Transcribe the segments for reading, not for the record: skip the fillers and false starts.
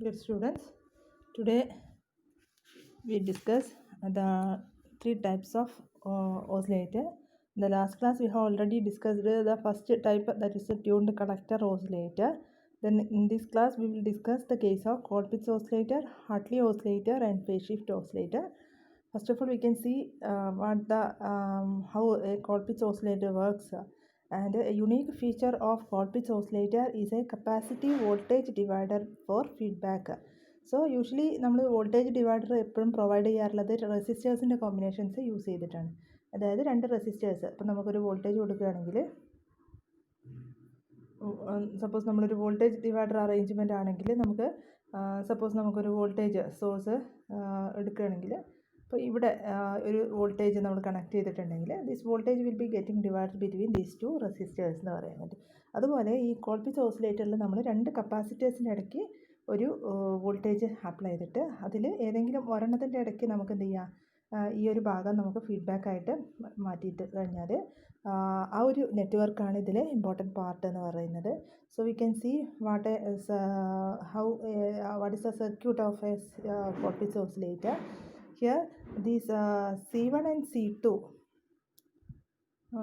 Good students, today we discuss the three types of oscillator. In the last class we have already discussed the first type, that is a tuned collector oscillator. Then in this class we will discuss the case of Colpitts oscillator, Hartley oscillator and phase shift oscillator. First of all, we can see how a Colpitts oscillator works. And a unique feature of Colpitts oscillator is a capacitive voltage divider for feedback. So usually നമ്മൾ voltage divider എപ്പോഴും provide ചെയ്യാറുള്ളത് റെസിസ്റ്റേഴ്സിൻ്റെ combinations use ചെയ്തിട്ടാണ്. അതായത് രണ്ട് resistors, ഇപ്പം നമുക്കൊരു voltage കൊടുക്കുകയാണെങ്കിൽ, suppose നമ്മളൊരു വോൾട്ടേജ് ഡിവൈഡർ അറേഞ്ച്മെൻ്റ് ആണെങ്കിൽ നമുക്ക് സപ്പോസ് നമുക്കൊരു വോൾട്ടേജ് സോഴ്സ് എടുക്കുകയാണെങ്കിൽ, അപ്പോൾ ഇവിടെ ഒരു വോൾട്ടേജ് നമ്മൾ കണക്ട് ചെയ്തിട്ടുണ്ടെങ്കിൽ this voltage will be getting divide between these two resistors എന്ന് പറയാൻ പറ്റും. അതുപോലെ ഈ കോൾപിറ്റ്സ് ഓസിലേറ്ററിൽ നമ്മൾ രണ്ട് കപ്പാസിറ്റേഴ്സിൻ്റെ ഇടയ്ക്ക് ഒരു വോൾട്ടേജ് അപ്ലൈ ചെയ്തിട്ട് അതിൽ ഏതെങ്കിലും ഒരെണ്ണത്തിൻ്റെ ഇടയ്ക്ക് നമുക്ക് എന്ത് ചെയ്യാം, ഈ ഒരു ഭാഗം നമുക്ക് ഫീഡ്ബാക്കായിട്ട് മാറ്റിയിട്ട് കഴിഞ്ഞാൽ ആ ഒരു നെറ്റ്വർക്കാണ് ഇതിലെ ഇമ്പോർട്ടൻറ്റ് പാർട്ട് എന്ന് പറയുന്നത്. So we can see what is the circuit of a Colpitts oscillator. Here these C1 and C2,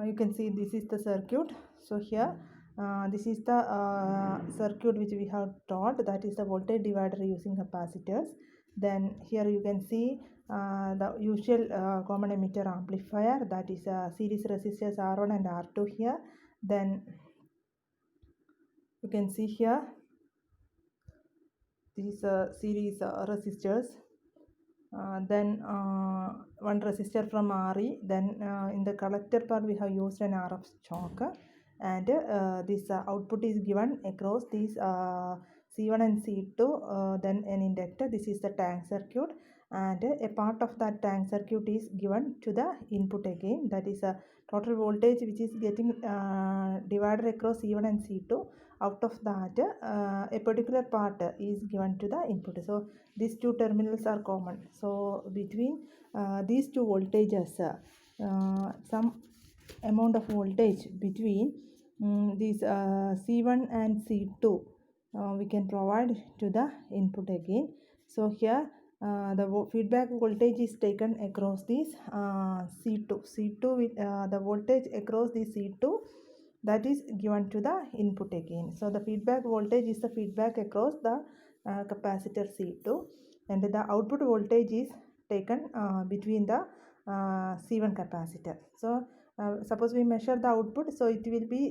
you can see this is the circuit. So here this is the circuit which we have taught, that is the voltage divider using capacitors. Then here you can see the usual common emitter amplifier, that is series resistors R1 and R2 here. Then you can see here these series resistors. Then one resistor from RE. Then in the collector part we have used an RF choke, and this output is given across these C1 and C2. Then an inductor. This is the tank circuit, and a part of that tank circuit is given to the input again. That is a total voltage which is getting divided across C1 and C2. Out of that, a particular part is given to the input. So these two terminals are common. So between these two voltages, some amount of voltage between these C1 and C2 we can provide to the input again. So here the feedback voltage is taken across this C2 with the voltage across the C2, that is given to the input again. So the feedback voltage is the feedback across the capacitor C2, and the output voltage is taken between the C1 capacitor. So suppose we measure the output, so it will be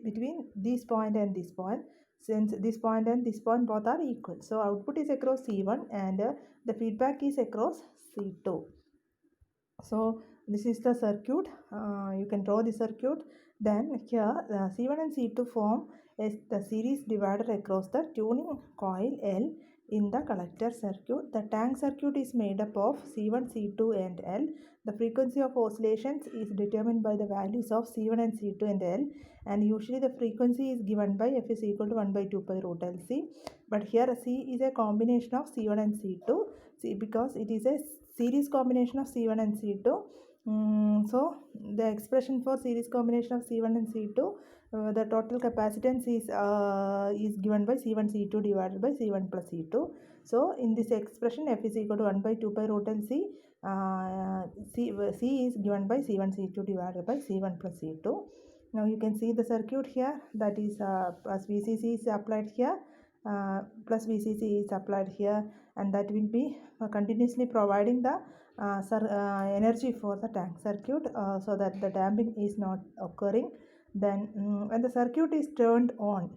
between this point and this point. Since this point and this point both are equal, so output is across C1 and the feedback is across C2. So this is the circuit. You can draw the circuit. Then here C1 and C2 form the series divider across the tuning coil L in the collector circuit. The tank circuit is made up of C1, C2 and L. The frequency of oscillations is determined by the values of C1 and C2 and L, and usually the frequency is given by F is equal to 1 by 2 pi root LC. But here C is a combination of C1 and C2, because it is a series combination of C1 and C2. So the expression for series combination of C1 and C2, the total capacitance is given by C1 C2 divided by C1 plus C2. So in this expression F is equal to 1 by 2 pi root LC. C is given by C1 C2 divided by C1 plus C2. Now you can see the circuit here, that is plus VCC is applied here, plus VCC is applied here, and that will be continuously providing the energy for the tank circuit, so that the damping is not occurring. Then when the circuit is turned on,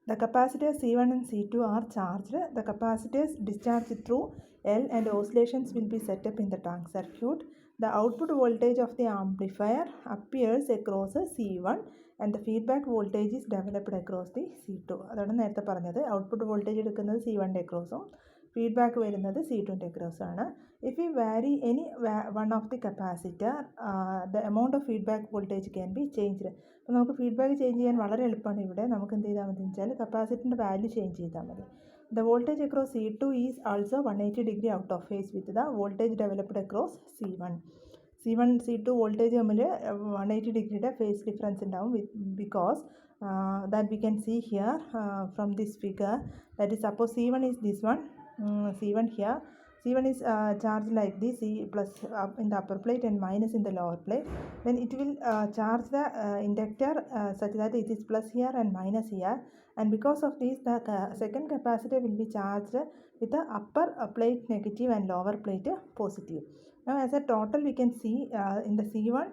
the capacitors C1 and C2 are charged. The capacitors discharge through L and oscillations will be set up in the tank circuit. The output voltage of the amplifier appears across C1 and the feedback voltage is developed across the C2. അതാണ് നേരത്തെ പറഞ്ഞത്. Output voltage എടുക്കുന്നത് C1 അക്രോസും feedback വരുന്നത് C2 അക്രോസും ആണ്. If we vary any one of the capacitor, the amount of feedback voltage can be changed. അപ്പോൾ നമുക്ക് feedback change ചെയ്യാൻ വളരെ എളുപ്പമാണ്. ഇവിടെ നമുക്ക് എന്ത് ചെയ്താൽ മതി വെച്ചാൽ കപ്പാസിറ്ററിൻ്റെ വാല്യൂ ചേഞ്ച് ചെയ്താൽ മതി. The voltage across C2 is also 180 degree out of phase with the voltage developed across C1. C1 C2 voltage തമ്മിൽ 180 ഡിഗ്രിയുടെ ഫേസ് ഡിഫറൻസ് ഉണ്ടാവും, because that we can see here from this figure. That is, suppose C1 is this one, C1 here. C1 is charged like this, C plus up in the upper plate and minus in the lower plate. Then it will charge the inductor such that it is plus here and minus here. And because of this, the second capacitor will be charged with the upper plate negative and lower plate positive. Now as a total we can see in the C1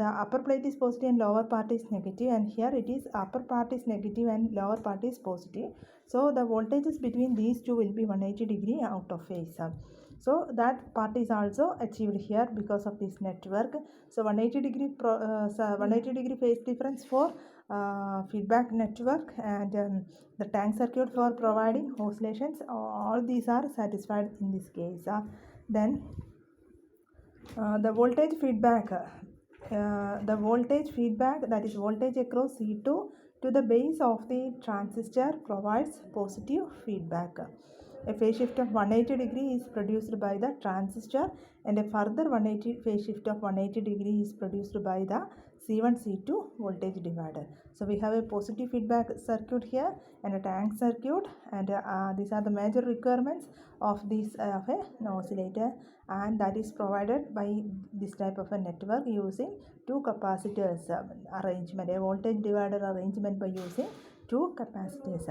the upper plate is positive and lower part is negative, and here it is upper part is negative and lower part is positive. So the voltages between these two will be 180 degree out of phase. So that part is also achieved here because of this network. So 180 degree phase difference for feedback network, and the tank circuit for providing oscillations, all these are satisfied in this case. Then the voltage feedback, that is voltage across C2 to the base of the transistor provides positive feedback. A phase shift of 180 degree is produced by the transistor, and a further 180 phase shift of 180 degree is produced by the C1 C2 voltage divider. So we have a positive feedback circuit here and a tank circuit, and these are the major requirements of this an oscillator, and that is provided by this type of a network using two capacitors arrangement, a voltage divider arrangement by using two capacitors.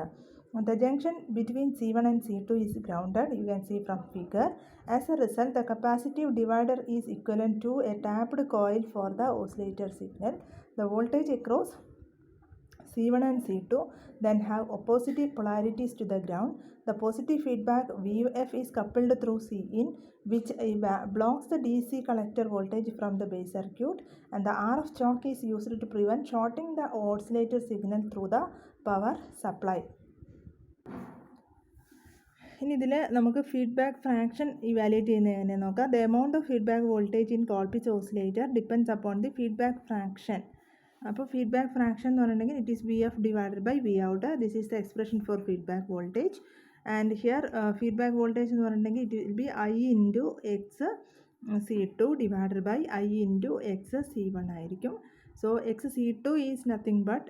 The junction between C1 and C2 is grounded, you can see from figure. As a result, the capacitive divider is equivalent to a tapped coil for the oscillator signal. The voltage across C1 and C2 then have opposite polarities to the ground. The positive feedback VF is coupled through Cin, which blocks the DC collector voltage from the base circuit, and the RF choke is used to prevent shorting the oscillator signal through the power supply. ഇനി ഇതിൽ നമുക്ക് feedback fraction evaluate ചെയ്യുന്നത് എങ്ങനെ നോക്കാം. The amount of feedback voltage in Colpitts oscillator depends upon the feedback fraction. അപ്പോൾ feedback fraction എന്ന് പറഞ്ഞിട്ടുണ്ടെങ്കിൽ it is VF divided by V out. This is the expression for feedback voltage. And here feedback voltage എന്ന് പറഞ്ഞിട്ടുണ്ടെങ്കിൽ it will be I into X C2 divided by I into X C1 ആയിരിക്കും. So X C2 is nothing but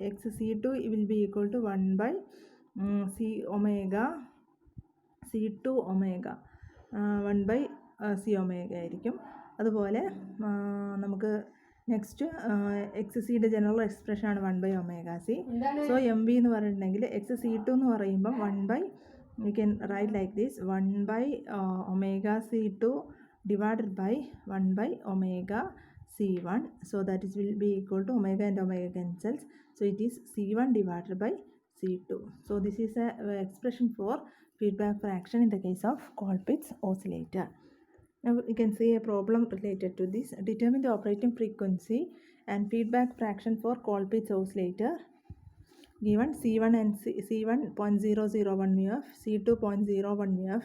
X C2 will be equal to 1 by C omega C2 omega 1 by C omega ആയിരിക്കും. അതുപോലെ നമുക്ക് next X സിയുടെ general എക്സ്പ്രഷനാണ് 1 by omega C. So M V എന്ന് പറഞ്ഞിട്ടുണ്ടെങ്കിൽ X C2 എന്ന് പറയുമ്പം 1 by you can write like this 1 by omega C2 divided by 1 by omega C1. So that is will be equal to omega and omega cancels. So it is C1 divided by C2. So this is a expression for feedback fraction in the case of Colpitts oscillator. Now we can see a problem related to this. Determine the operating frequency and feedback fraction for Colpitts oscillator. Given C1 and C1 0.001 μF, C2 0.01 μF,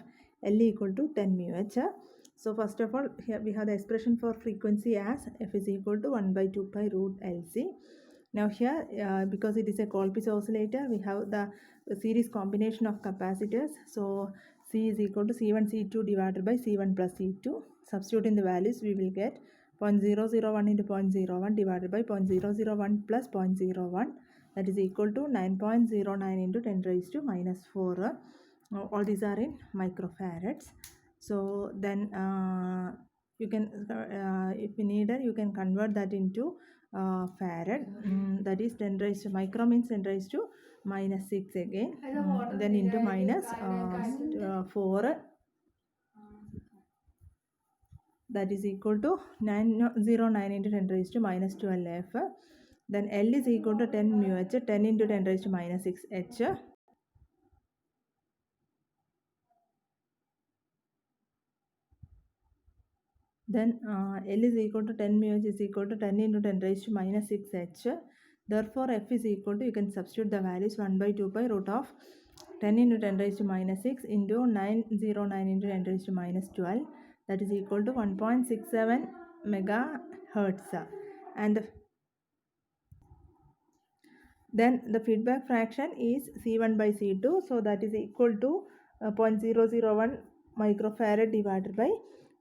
L equal to 10 μH. So first of all, here we have the expression for frequency as F is equal to 1 by 2 pi root LC. Now here, because it is a Colpitts oscillator, we have the series combination of capacitors. So C is equal to C1 C2 divided by C1 plus C2. Substituting the values, we will get 0.001 into 0.01 divided by 0.001 plus 0.01. That is equal to 9.09 into 10 raised to minus 4. All these are in microfarads. So then you can, if you need it, you can convert that into farad. That is 10 raised to, micro means 10 raised to minus 6 again, then into minus 4, that is equal to 909 into 10 raised to minus 12 F. Then L is equal to 10 mu H, 10 into 10 raised to minus 6 H. Then L is equal to 10 mu H is equal to 10 into 10 raised to minus 6 H. Therefore F is equal to, you can substitute the values 1 by 2 pi root of 10 into 10 raised to minus 6 into 909 into 10 raised to minus 12. That is equal to 1.67 megahertz. And then the feedback fraction is C1 by C2. So that is equal to 0.001 microfarad divided by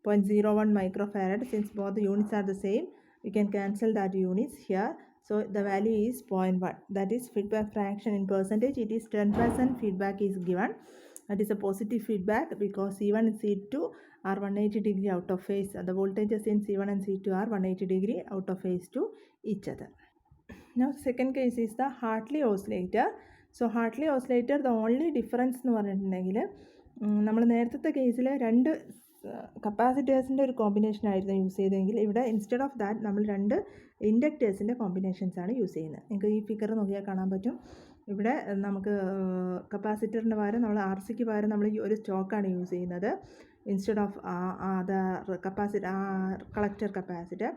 0.01 microfarad. Since both the units are the same, we can cancel that units here. So the value is 0.1. That is feedback fraction in percentage. It is 10% feedback is given. That is a positive feedback because C1 and C2 are 180 degree out of phase. The voltages in C1 and C2 are 180 degree out of phase to each other. Now second case is the Hartley oscillator. So Hartley oscillator, the only difference എന്ന് പറഞ്ഞിട്ടുണ്ടെങ്കിൽ നമ്മൾ നേരത്തെ കേസിൽ രണ്ട് കപ്പാസിറ്റേഴ്സിൻ്റെ ഒരു combination ആയിരുന്നു use ചെയ്തതെങ്കിൽ ഇവിടെ instead of that നമ്മൾ രണ്ട് ഇൻഡക്റ്റേഴ്സിൻ്റെ കോമ്പിനേഷൻസ് ആണ് യൂസ് ചെയ്യുന്നത്. നിങ്ങൾക്ക് ഈ ഫിഗർ നോക്കിയാൽ കാണാൻ പറ്റും. ഇവിടെ നമുക്ക് കപ്പാസിറ്ററിന് പകരം നമ്മൾ ആർ സിക്ക് പകരം നമ്മൾ ഒരു സ്റ്റോക്കാണ് യൂസ് ചെയ്യുന്നത് instead of collector capacitor.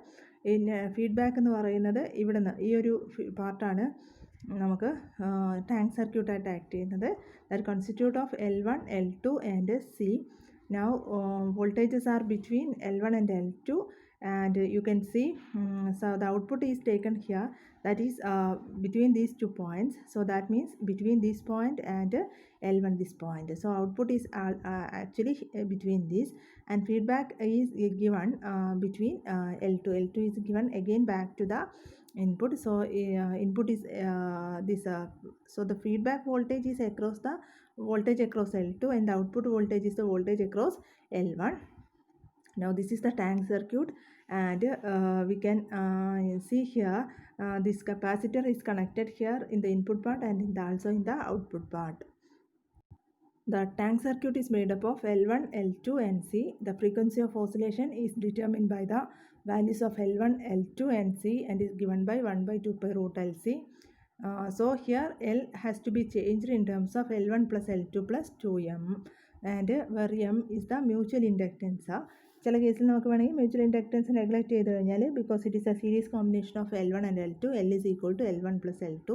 Feedback എന്ന് പറയുന്നത് ഇവിടുന്ന് ഈ ഒരു പാർട്ടാണ് നമുക്ക് ടാങ്ക് സർക്യൂട്ടായിട്ട് ആക്ട് ചെയ്യുന്നത്. That constitute of L1, L2 and C. Now voltages are between L1 and L2 and you can see so the output is taken here, that is between these 2 points. So that means between this point and L1 this point. So output is actually between this, and feedback is given between L2. L2 is given again back to the input. So input is this so the feedback voltage is across the voltage across L2 and the output voltage is the voltage across L1. Now this is the tank circuit and we can see here this capacitor is connected here in the input part and also in the output part. The tank circuit is made up of L1, L2 and C. The frequency of oscillation is determined by the values of L1, L2 and C and is given by 1 by 2 pi root LC. So here L has to be changed in terms of L1 plus L2 plus 2M and where M is the mutual inductance. ചില കേസിൽ നമുക്ക് വേണമെങ്കിൽ mutual inductance neglect ചെയ്ത് കഴിഞ്ഞാൽ because it is A series combination of L1 and L2, L is equal to L1 plus L2.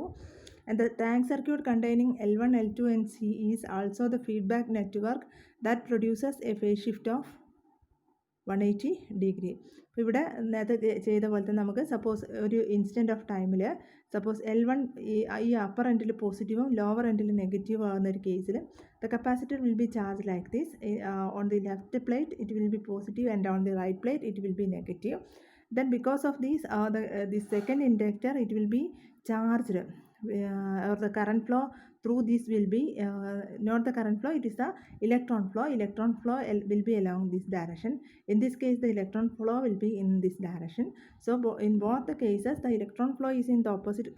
And the tank circuit containing L1, L2 and C is also the feedback network that produces a phase shift of 180 degree. അപ്പോൾ ഇവിടെ നേരത്തെ ചെയ്ത പോലെ തന്നെ നമുക്ക് suppose ഒരു instant of ടൈമിൽ suppose L1 ഈ അപ്പർ എൻഡിൽ പോസിറ്റീവും ലോവർ എൻഡിൽ നെഗറ്റീവും ആകുന്ന ഒരു കേസിൽ the capacitor will be charged like this. On the left plate it will be positive and on the right plate it will be negative. Then because of this the second inductor it will be charged or the current flow through this will be not the current flow, it is the electron flow. Electron flow will be along this direction. In this case the electron flow will be in this direction. So in both the cases the electron flow is in the opposite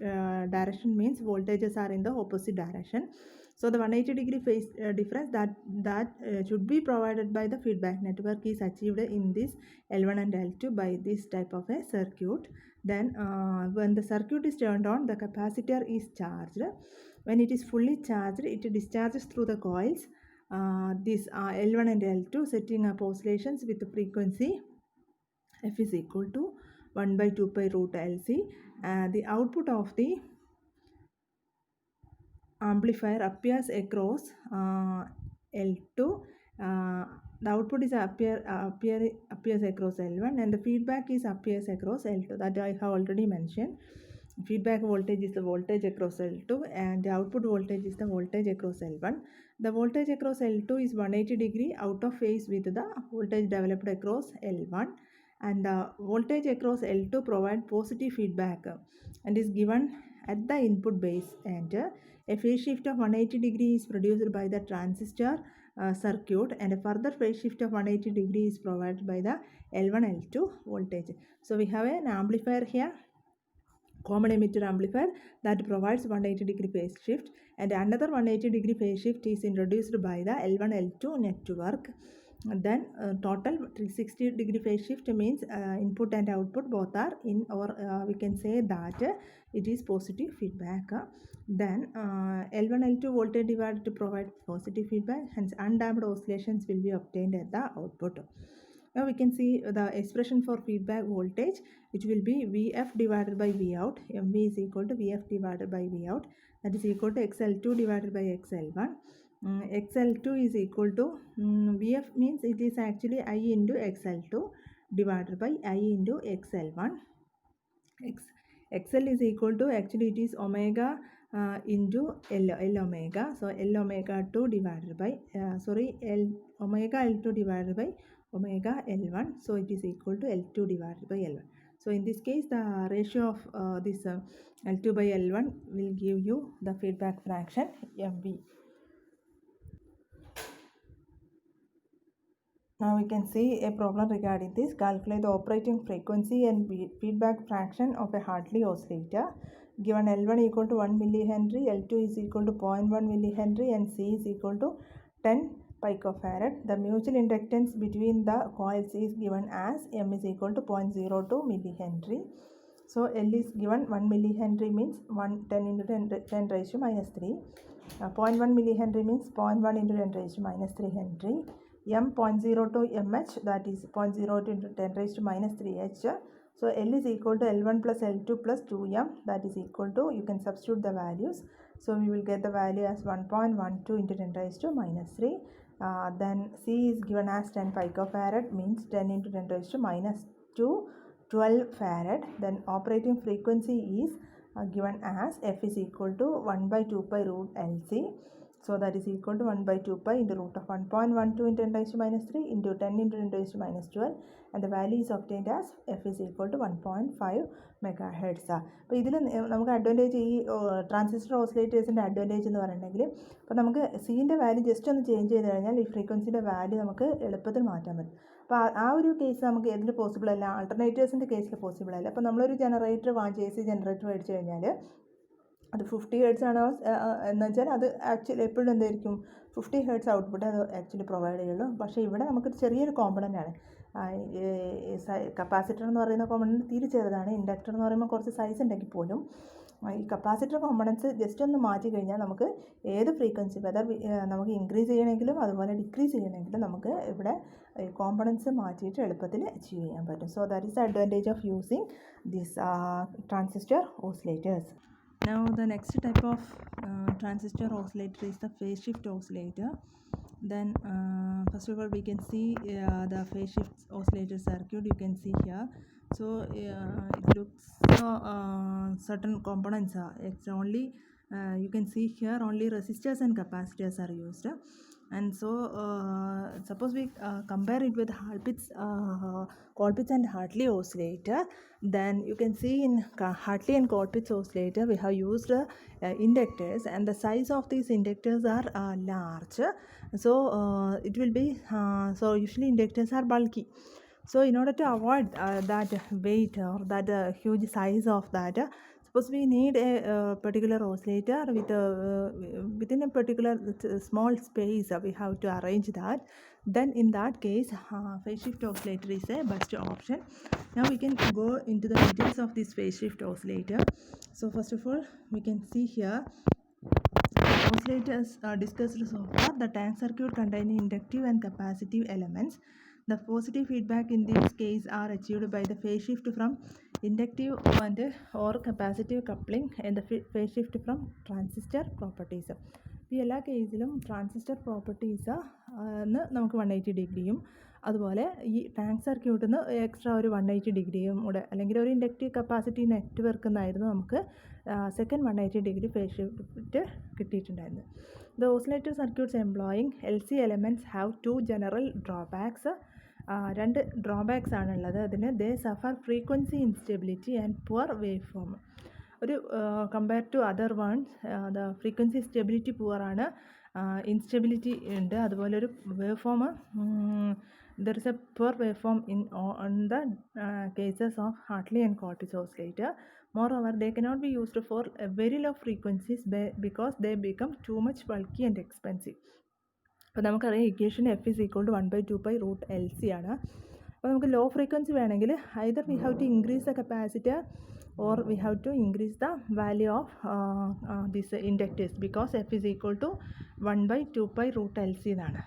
direction, means voltages are in the opposite direction. So the 180 degree phase difference that should be provided by the feedback network is achieved in this L1 and L2 by this type of a circuit. Then when the circuit is turned on, the capacitor is charged. When it is fully charged, it discharges through the coils this L1 and L2, setting up oscillations with the frequency F is equal to 1 by 2 pi root LC. The output of the amplifier appears across L2. The output is appears across L1 and the feedback is appears across L2. That I have already mentioned. Feedback voltage is the voltage across L2 and the output voltage is the voltage across L1. The voltage across L2 is 180 degree out of phase with the voltage developed across L1, and the voltage across L2 provide positive feedback and is given at the input base, and a phase shift of 180 degree is produced by the transistor circuit and a further phase shift of 180 degree is provided by the L1 L2 voltage. So we have an amplifier here, common emitter amplifier, that provides 180 degree phase shift, and another 180 degree phase shift is introduced by the L1 L2 network. And then total 360 degree phase shift means input and output both are in, or we can say that it is positive feedback. Then L1 L2 voltage divider to provide positive feedback, hence undamped oscillations will be obtained at the output. Now we can see the expression for feedback voltage, which will be Vf divided by Vout. Mv is equal to Vf divided by Vout, that is equal to XL2 divided by XL1. XL2 is equal to Vf means it is actually I into XL2 divided by I into XL1. XL is equal to, actually it is omega into L omega. So L omega 2 divided by omega L2 divided by omega L1. So it is equal to L2 divided by L1. So in this case, the ratio of this L2 by L1 will give you the feedback fraction MV. Now we can see a problem regarding this. Calculate the operating frequency and feedback fraction of a Hartley oscillator. Given L1 equal to 1 millihenry, L2 is equal to 0.1 millihenry and C is equal to 10 picofarad. The mutual inductance between the coils is given as M is equal to 0.02 millihenry. So L is given 1 millihenry means 10 into 10 raised to minus 3. 0.1 millihenry means 0.1 into 10 raised to minus 3 henry. M 0.02 mH, that is 0.02 into 10 raised to minus 3h. So L is equal to L1 plus L2 plus 2m, that is equal to, you can substitute the values. So we will get the value as 1.12 into 10 raised to minus 3. Then C is given as 10 picofarad, means 10 into 10 raised to minus 2, 12 farad. Then operating frequency is given as F is equal to 1 by 2 pi root LC. So that is equal to 1 by 2 pi into root of 1.12 into 10 raised to minus 3 into 10 into 10 raised to minus 12, and the value is obtained as F is equal to 1.5 megahertz. അപ്പോൾ ഇതിൽ നമുക്ക് advantage ഈ transistor ഓസിലേറ്റേഴ്സിൻ്റെ advantage എന്ന് പറയുന്നുണ്ടെങ്കിൽ അപ്പോൾ നമുക്ക് സീൻ്റെ value just ഒന്ന് change ചെയ്ത് കഴിഞ്ഞാൽ ഈ ഫ്രീക്വൻസിയുടെ വാല്യൂ നമുക്ക് എളുപ്പത്തിൽ മാറ്റാൻ പറ്റും. അപ്പോൾ ആ ഒരു കേസ് നമുക്ക് ഏതിൽ പോസിബിൾ അല്ല, ആൾട്ടർനേറ്റീവ്സിൻ്റെ കേസിൽ പോസിബിൾ അല്ല. അപ്പോൾ നമ്മളൊരു ജനറേറ്റർ വാങ്ങിച്ച് AC ജനറേറ്റർ മേടിച്ച് കഴിഞ്ഞാൽ അത് 50 ഹെർട്സ് ആണ് എന്ന് വെച്ചാൽ അത് ആക്ച്വലി എപ്പോഴും എന്തായിരിക്കും 50 ഹെർട്സ് ഔട്ട്പുട്ട് അത് ആക്ച്വലി പ്രൊവൈഡ് ചെയ്യുള്ളൂ. പക്ഷേ ഇവിടെ നമുക്ക് ചെറിയൊരു കോമ്പണൻ്റ് ആണ്. കപ്പാസിറ്റർ എന്ന് പറയുന്ന കോമ്പണൻറ്റ് തീരെ ചെറുതാണ്. ഇൻഡക്ടർ എന്ന് പറയുമ്പോൾ കുറച്ച് സൈസ് ഉണ്ടെങ്കിൽ പോലും ഈ കപ്പാസിറ്റർ കോമ്പണൻസ് ജസ്റ്റ് ഒന്ന് മാറ്റി കഴിഞ്ഞാൽ നമുക്ക് ഏത് ഫ്രീക്വൻസി വെദർ നമുക്ക് ഇൻക്രീസ് ചെയ്യണമെങ്കിലും അതുപോലെ ഡിക്രീസ് ചെയ്യണമെങ്കിലും നമുക്ക് ഇവിടെ കോമ്പണൻസ് മാറ്റിയിട്ട് എളുപ്പത്തിൽ അച്ചീവ് ചെയ്യാൻ പറ്റും. So that is the advantage of using this transistor oscillators. Now the next type of transistor oscillator is the phase shift oscillator. Then first of all we can see the phase shift oscillator circuit. You can see here. So it looks certain components are, it's only you can see here only resistors and capacitors are used. And so suppose we compare it with Colpitts and Hartley oscillator, then you can see in Hartley and Colpitts oscillator we have used inductors, and the size of these inductors are large. So it will be so usually inductors are bulky. So in order to avoid that weight or that huge size of that, suppose we need a particular oscillator with within a particular small space, we have to arrange that. Then in that case phase shift oscillator is a best option. Now we can go into the details of this phase shift oscillator. So first of all we can see here oscillators discussed so far. The tank circuit containing inductive and capacitive elements. The positive feedback in this case are achieved by the phase shift from inductive and or capacitive coupling and the phase shift from transistor properties. ഈ എല്ലാ കേസിലും transistor properties നമുക്ക് 180 ഡിഗ്രിയും അതുപോലെ ഈ tank സർക്യൂട്ടിൽ നിന്ന് extra ഒരു 180 ഡിഗ്രിയും കൂടെ, അല്ലെങ്കിൽ ഒരു ഇൻഡക്റ്റീവ് കപ്പാസിറ്റി നെറ്റ്വർക്ക് എന്നായിരുന്നു നമുക്ക് സെക്കൻഡ് 180 ഡിഗ്രി ഫേസ് ഷിഫ്റ്റ് കിട്ടിയിട്ടുണ്ടായിരുന്നു. The oscillator circuits employing LC elements have two general drawbacks. രണ്ട് ഡ്രോബാക്സ് ആണുള്ളത്. അതിന് they suffer frequency instability and poor waveform. ഒരു compare to other ones the frequency stability പുവറാണ്, instability ഉണ്ട്. അതുപോലെ ഒരു waveform there is a poor waveform on the cases of Hartley and Colpitts oscillator. Moreover, they cannot be used for very low frequencies because they become too much bulky and expensive. അപ്പോൾ നമുക്കറിയാം equation F is equal to 1 by 2 pi root LC ആണ്. അപ്പോൾ നമുക്ക് low frequency വേണമെങ്കിൽ either we have to increase the capacitor or we have to increase the value of this inductors, because F is equal to 1 by 2 pi root LC എന്നാണ്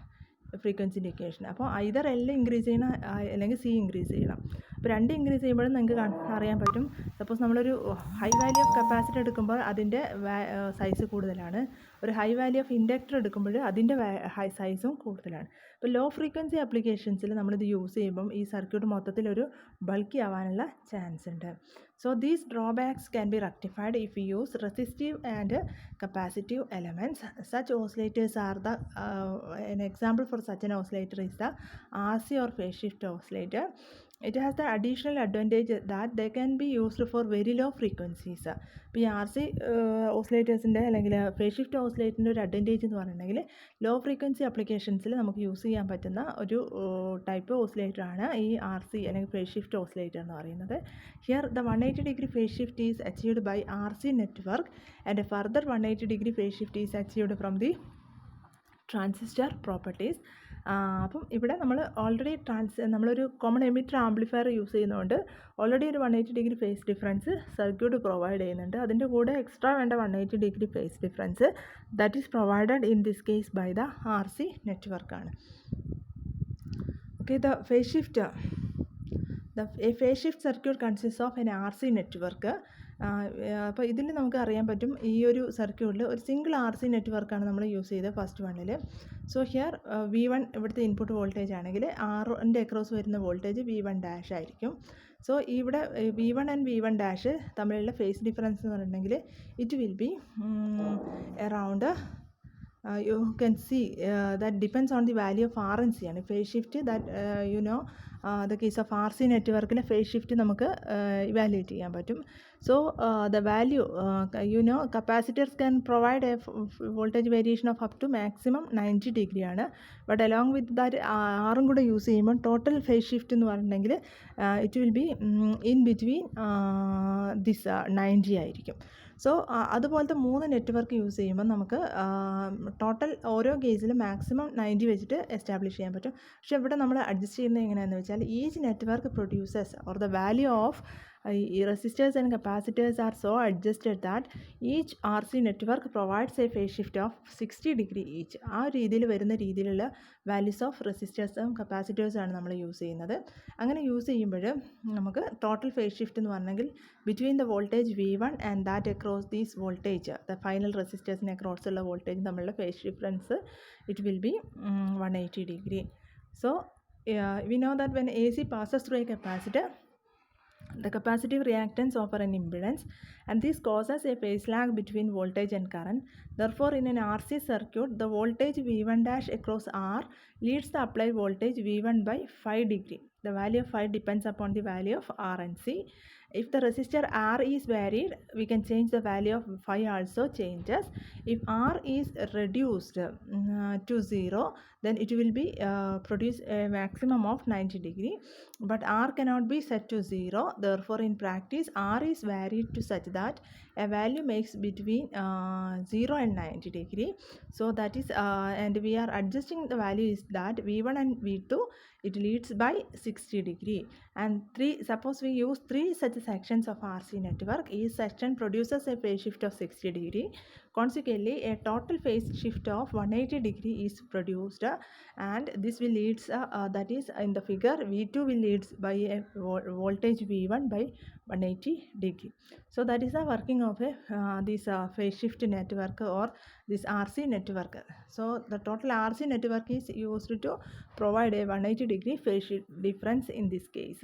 ഫ്രീക്വൻസിൻ്റെ equation. അപ്പോൾ either L increase ചെയ്യണം അല്ലെങ്കിൽ C increase ചെയ്യണം. അപ്പോൾ രണ്ട് increase ചെയ്യുമ്പോഴും നിങ്ങൾക്ക് അറിയാൻ പറ്റും. സപ്പോസ് നമ്മളൊരു ഹൈ വാല്യൂ ഓഫ് കപ്പാസിറ്റർ എടുക്കുമ്പോൾ അതിൻ്റെ സൈസ് കൂടുതലാണ്, ഒരു ഹൈ വാല്യൂ ഓഫ് ഇൻഡക്ടർ എടുക്കുമ്പോൾ അതിൻ്റെ സൈസും കൂടുതലാണ്. ഇപ്പോൾ ലോ ഫ്രീക്വൻസി ആപ്ലിക്കേഷൻസിൽ നമ്മളിത് യൂസ് ചെയ്യുമ്പം ഈ സർക്യൂട്ട് മൊത്തത്തിലൊരു ബൾക്കി ആവാനുള്ള ചാൻസ് ഉണ്ട്. So these drawbacks can be rectified if we use resistive and capacitive elements. Such oscillators are the an example for such an oscillator is the RC or phase shift oscillator. it has the additional advantage that they can be used for very low frequencies. ഇപ്പോൾ ഈ R C ഓസിലേറ്റേഴ്സിൻ്റെ അല്ലെങ്കിൽ phase shift ഓസിലേറ്ററിൻ്റെ ഒരു advantage എന്ന് പറഞ്ഞിട്ടുണ്ടെങ്കിൽ low frequency അപ്ലിക്കേഷൻസിൽ നമുക്ക് use ചെയ്യാൻ പറ്റുന്ന ഒരു ടൈപ്പ് ഓസിലേറ്ററാണ് ഈ ആർ സി അല്ലെങ്കിൽ ഫേസ് ഷിഫ്റ്റ് ഓസിലേറ്റർ എന്ന് പറയുന്നത്. Here the 180 phase shift is achieved by R C network and a further 180 phase shift is achieved from the transistor properties. അപ്പം ഇവിടെ നമ്മൾ ഓൾറെഡി നമ്മളൊരു കോമൺ എമിറ്റർ ആംപ്ലിഫയർ യൂസ് ചെയ്യുന്നതുകൊണ്ട് already ഒരു 180 phase difference circuit provide ചെയ്യുന്നുണ്ട്. അതിൻ്റെ കൂടെ extra വേണ്ട 180 phase difference that is provided in this case by the R C നെറ്റ്വർക്കാണ്. Okay, the phase shift circuit consist of an R C network. അപ്പോൾ ഇതിൽ നമുക്ക് അറിയാൻ പറ്റും ഈ ഒരു സർക്യൂട്ടിൽ ഒരു സിംഗിൾ ആർ സി നെറ്റ്വർക്കാണ് നമ്മൾ യൂസ് ചെയ്തത് ഫസ്റ്റ് വണ്ണിൽ. സോ ഹിയർ V1 ഇവിടുത്തെ ഇൻപുട്ട് വോൾട്ടേജ് ആണെങ്കിൽ ആറിൻ്റെ അക്രോസ് വരുന്ന വോൾട്ടേജ് V1 ഡാഷ് ആയിരിക്കും. സോ ഇവിടെ V1 ആൻഡ് V1 ഡാഷ് തമ്മിലുള്ള ഫേസ് ഡിഫറൻസ് എന്ന് പറഞ്ഞിട്ടുണ്ടെങ്കിൽ it will B around you can see that depends on the value of RNC ആണ് phase shift that the case of RC നെറ്റ്വർക്കിലെ phase shift നമുക്ക് evaluate ചെയ്യാൻ പറ്റും. So the value capacitors can provide a voltage variation of up to maximum 90 degree ആണ്. But along with that ആറും കൂടെ use ചെയ്യുമ്പോൾ total phase shift എന്ന് പറഞ്ഞിട്ടുണ്ടെങ്കിൽ it will be in between this 90 ആയിരിക്കും. സോ അതുപോലത്തെ 3 നെറ്റ്വർക്ക് യൂസ് ചെയ്യുമ്പോൾ നമുക്ക് ടോട്ടൽ ഓരോ കേസിലും മാക്സിമം 90 വെച്ചിട്ട് എസ്റ്റാബ്ലിഷ് ചെയ്യാൻ പറ്റും. പക്ഷേ ഇവിടെ നമ്മൾ അഡ്ജസ്റ്റ് ചെയ്യുന്നത് എങ്ങനെയാണെന്ന് വെച്ചാൽ each network producers or the value of resistors and capacitors are so adjusted that each RC network provides a phase shift of 60 degree each. ആ രീതിയിൽ വരുന്ന രീതിയിലുള്ള വാല്യൂസ് ഓഫ് റെസിസ്റ്റേഴ്സും കപ്പാസിറ്റേഴ്സാണ് നമ്മൾ യൂസ് ചെയ്യുന്നത്. അങ്ങനെ യൂസ് ചെയ്യുമ്പോൾ നമുക്ക് ടോട്ടൽ ഫേസ് ഷിഫ്റ്റ് എന്ന് പറഞ്ഞെങ്കിൽ between the voltage V1 and that across these voltage the final റെസിസ്റ്റേഴ്സിന് അക്രോസ് ഉള്ള വോൾട്ടേജ് തമ്മിലുള്ള phase difference it will be 180 degree. So we know that when AC passes through a capacitor, the capacitive reactance offer an impedance, and this causes a phase lag between voltage and current. Therefore, in an RC circuit, the voltage V1 dash across R leads the applied voltage V1 by 5 degree. The value of 5 depends upon the value of R and C. If the resistor R is varied, we can change the value of phi also changes. If R is reduced to 0, then it will be produce a maximum of 90 degree. But R cannot be set to 0. Therefore, in practice, R is varied to such that a value makes between 0 and 90 degree. So that is, and we are adjusting the value is that V1 and V2, it leads by 60 degree. And suppose we use 3 such sections of RC network. Each section produces a phase shift of 60 degree. Consequently, a total phase shift of 180 degree is produced, and this will leads that is in the figure V2 will leads by a voltage V1 by 180 degree. So that is the working of this phase shift network or this RC network. So the total RC network is used to provide a 180 degree phase difference in this case.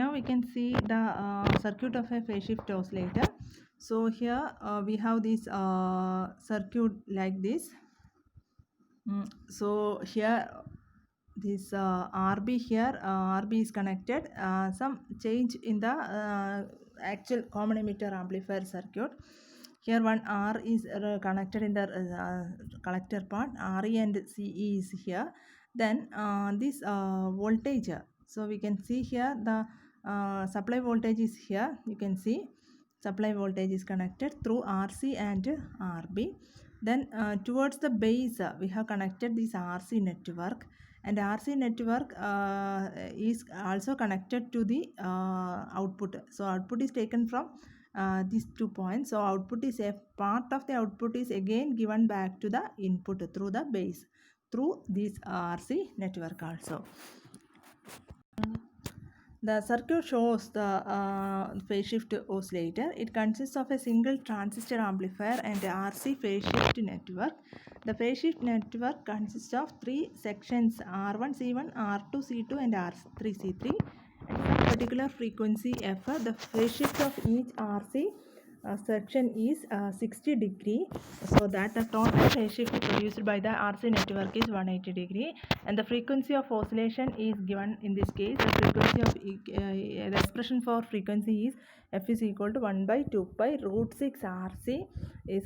Now we can see the circuit of a phase shift oscillator. So here we have this circuit like this. So here this RB here, RB is connected, some change in the actual common emitter amplifier circuit. Here one R is connected in the collector part, RE and CE is here. Then this voltage, so we can see here the supply voltage is here. You can see supply voltage is connected through RC and RB. Then towards the base we have connected this RC network, and RC network is also connected to the output. So output is taken from these 2 points. So output is a part of the output is again given back to the input through the base through this RC network also. The circuit shows the phase shift oscillator. It consists of a single transistor amplifier and a RC phase shift network. The phase shift network consists of 3 sections, R1 C1, R2 C2 and R3 C3. At some particular frequency F, the phase shift of each RC section is 60 degree, so that the total phase shift produced by the RC network is 180 degree, and the frequency of oscillation is given in this case. The frequency of the expression for frequency is f is equal to 1 by 2 pi root 6 RC.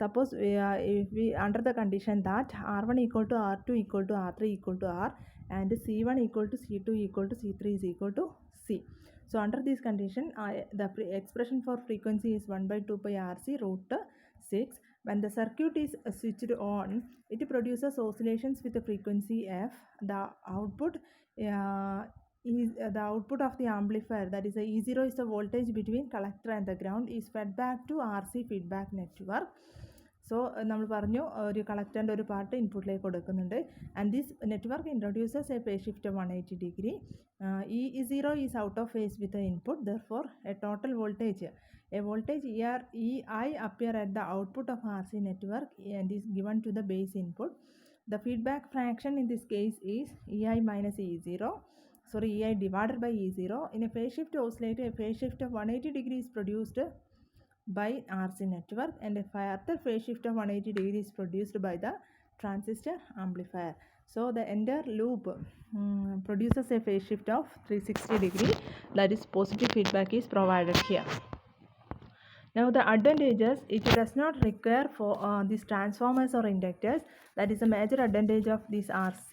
Suppose if we under the condition that R1 equal to R2 equal to R3 equal to R, and C1 equal to C2 equal to C3 is equal to C. So under this condition, the expression for frequency is 1 by 2 pi RC root 6. When the circuit is switched on, it produces oscillations with the frequency f. The output is the output of the amplifier, that is the E0 is the voltage between collector and the ground, is fed back to RC feedback network. So നമ്മൾ പറഞ്ഞു ഒരു കളക്ടറിൻ്റെ ഒരു part ഇൻപുട്ടിലേക്ക് കൊടുക്കുന്നുണ്ട്, and this network introduces a phase shift of 180 degree. E0 is out of phase with the input, therefore a total voltage EI appear at the output of RC network and is given to the base input. The feedback fraction in this case is EI minus EI divided by E0. In a phase shift oscillator, a phase shift of 180 degrees is produced by RC network, and a further phase shift of 180 degrees is produced by the transistor amplifier. So the entire loop produces a phase shift of 360 degree, that is positive feedback is provided here. Now the advantages, it does not require for these transformers or inductors. That is a major advantage of this RC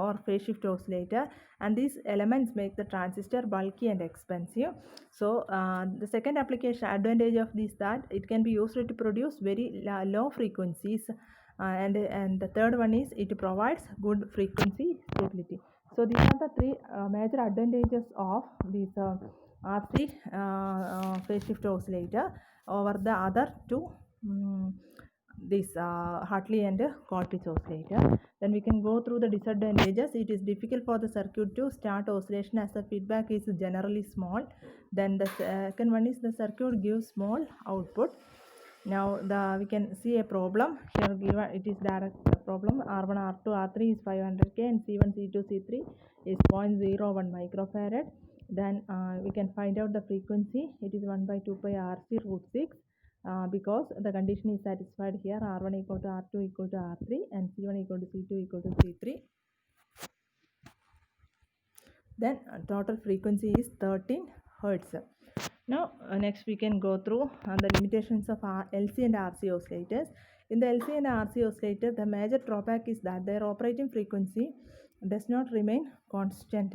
or phase shift oscillator, and these elements make the transistor bulky and expensive. So the second application advantage of this, that it can be used to produce very low frequencies, and the third one is it provides good frequency stability. So these are the three major advantages of this RC phase shift oscillator over the other two, this Hartley and Colpitts oscillator. Then we can go through the disadvantages. It is difficult for the circuit to start oscillation as the feedback is generally small. Then the second one is the circuit gives small output. Now we can see a problem here given, it is direct problem. R1 R2 R3 is 500k and C1 C2 C3 is 0.01 microfarad. Then we can find out the frequency. It is 1 by 2 pi RC root 6, because the condition is satisfied here. R1 equal to R2 equal to R3 and C1 equal to C2 equal to C3. Then total frequency is 13 Hertz. Now next we can go through the limitations of LC and RC oscillators. In the LC and RC oscillator, the major drawback is that their operating frequency does not remain constant.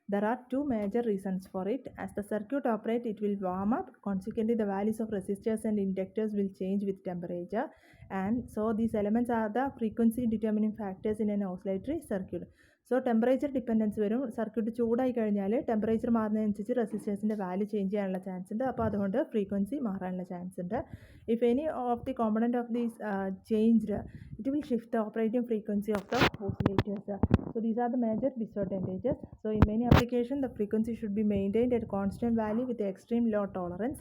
There are two major reasons for it. As the circuit operates, it will warm up. Consequently, the values of resistors and inductors will change with temperature, and so these elements are the frequency determining factors in an oscillatory circuit. So temperature dependence വരും. Circuit ചൂടായി കഴിഞ്ഞാൽ temperature മാറുന്നതനുസരിച്ച് റെസിസ്റ്റേഴ്സിൻ്റെ value change ചെയ്യാനുള്ള chance ഉണ്ട്, അപ്പോൾ അതുകൊണ്ട് frequency മാറാനുള്ള chance ഉണ്ട്. If any of the component of these changed, it will shift the operating frequency of the oscillators. So these are the major disadvantages. So in many applications, the frequency should be maintained at a constant value with extreme low tolerance.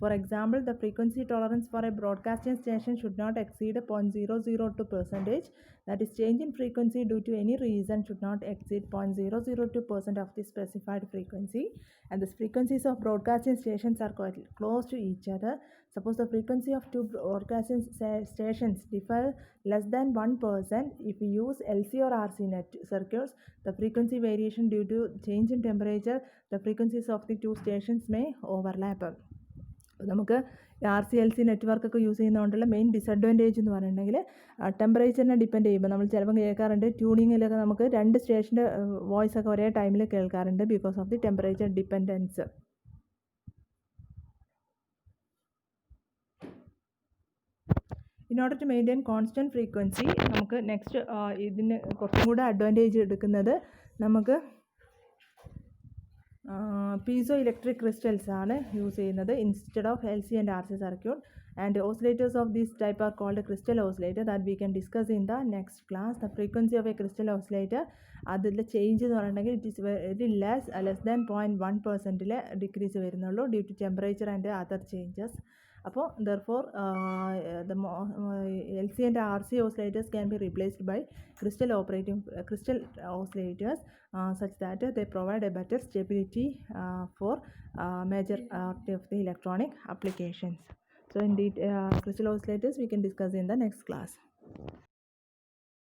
For example, the frequency tolerance for a broadcasting station should not exceed 0.002%. That is, change in frequency due to any reason should not exceed 0.002% of the specified frequency. And the frequencies of broadcasting stations are quite close to each other. Suppose the frequency of two broadcasting stations differ less than 1%. If we use LC or RC net circuits, the frequency variation due to change in temperature, the frequencies of the two stations may overlap. നമുക്ക് RC/LC നെറ്റ്വർക്കൊക്കെ use ചെയ്യുന്നതുകൊണ്ടുള്ള main disadvantage എന്ന് പറയുന്നുണ്ടെങ്കിൽ ടെമ്പറേച്ചറിനെ depend ചെയ്യുമ്പോൾ നമ്മൾ ചിലപ്പം കേൾക്കാറുണ്ട്, ട്യൂണിങ്ങിലൊക്കെ നമുക്ക് രണ്ട് സ്റ്റേഷൻ്റെ വോയിസ് ഒക്കെ ഒരേ ടൈമിൽ കേൾക്കാറുണ്ട്, because of the temperature dependence. In order to maintain constant frequency, നമുക്ക് നെക്സ്റ്റ് ഇതിന് കുറച്ചും കൂടെ അഡ്വാൻറ്റേജ് എടുക്കുന്നത് നമുക്ക് പീസോ ഇലക്ട്രിക് ക്രിസ്റ്റൽസ് ആണ് യൂസ് ചെയ്യുന്നത് instead of LC and RC circuit, and oscillators of this type are called crystal oscillator, that we can discuss in the next class. The frequency of a crystal oscillator, അതിൽ change എന്ന് പറയുന്നുണ്ടെങ്കിൽ it is very less than 0.1% decrease വരുന്നുള്ളൂ due to temperature and other changes. അപ്പോൾ therefore the LC and RC oscillators can be replaced by crystal oscillators such that they provide a better stability for major of the electronic applications. So So in the crystal oscillators we can discuss in the next class.